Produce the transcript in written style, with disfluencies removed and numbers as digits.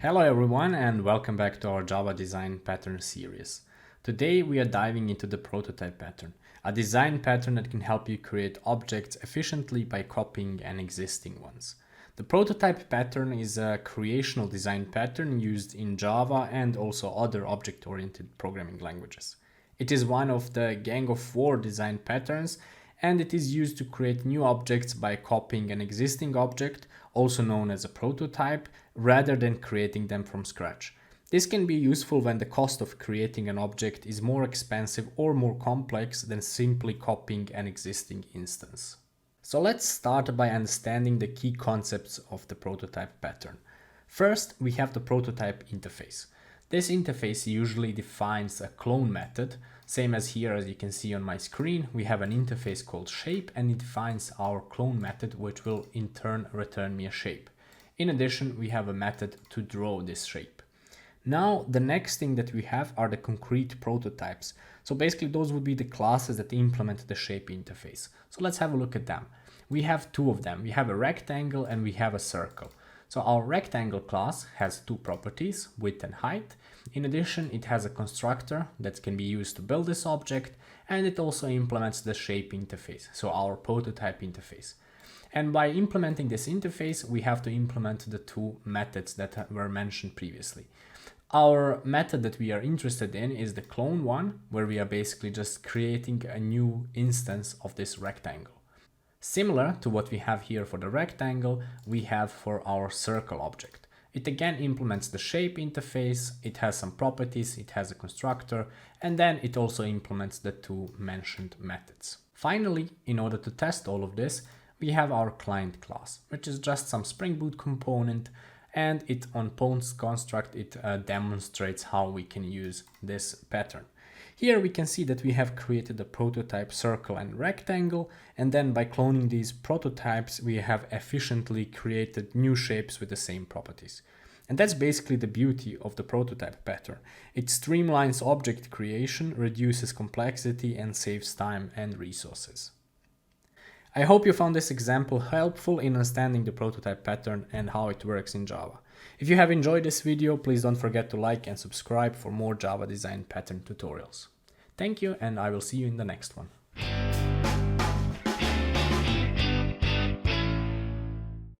Hello everyone and welcome back to our Java design pattern series. Today we are diving into the prototype pattern, a design pattern that can help you create objects efficiently by copying an existing ones. The prototype pattern is a creational design pattern used in Java and also other object-oriented programming languages. It is one of the Gang of Four design patterns, and it is used to create new objects by copying an existing object, also known as a prototype, rather than creating them from scratch. This can be useful when the cost of creating an object is more expensive or more complex than simply copying an existing instance. So let's start by understanding the key concepts of the prototype pattern. First, we have the prototype interface. This interface usually defines a clone method. Same as here, as you can see on my screen, we have an interface called shape, and it defines our clone method, which will in turn return me a shape. In addition, we have a method to draw this shape. Now, the next thing that we have are the concrete prototypes. So basically those would be the classes that implement the shape interface. So let's have a look at them. We have two of them. We have a rectangle and we have a circle. So our rectangle class has two properties, width and height. In addition, it has a constructor that can be used to build this object, and it also implements the shape interface, so our prototype interface. And by implementing this interface, we have to implement the two methods that were mentioned previously. Our method that we are interested in is the clone one, where we are basically just creating a new instance of this rectangle. Similar to what we have here for the rectangle, we have for our circle object. It again implements the shape interface, it has some properties, it has a constructor, and then it also implements the two mentioned methods. Finally, in order to test all of this, we have our client class, which is just some Spring Boot component, and it on post construct, it demonstrates how we can use this pattern. Here we can see that we have created a prototype circle and rectangle, and then by cloning these prototypes, we have efficiently created new shapes with the same properties. And that's basically the beauty of the prototype pattern. It streamlines object creation, reduces complexity, and saves time and resources. I hope you found this example helpful in understanding the prototype pattern and how it works in Java. If you have enjoyed this video, please don't forget to like and subscribe for more Java design pattern tutorials. Thank you, and I will see you in the next one.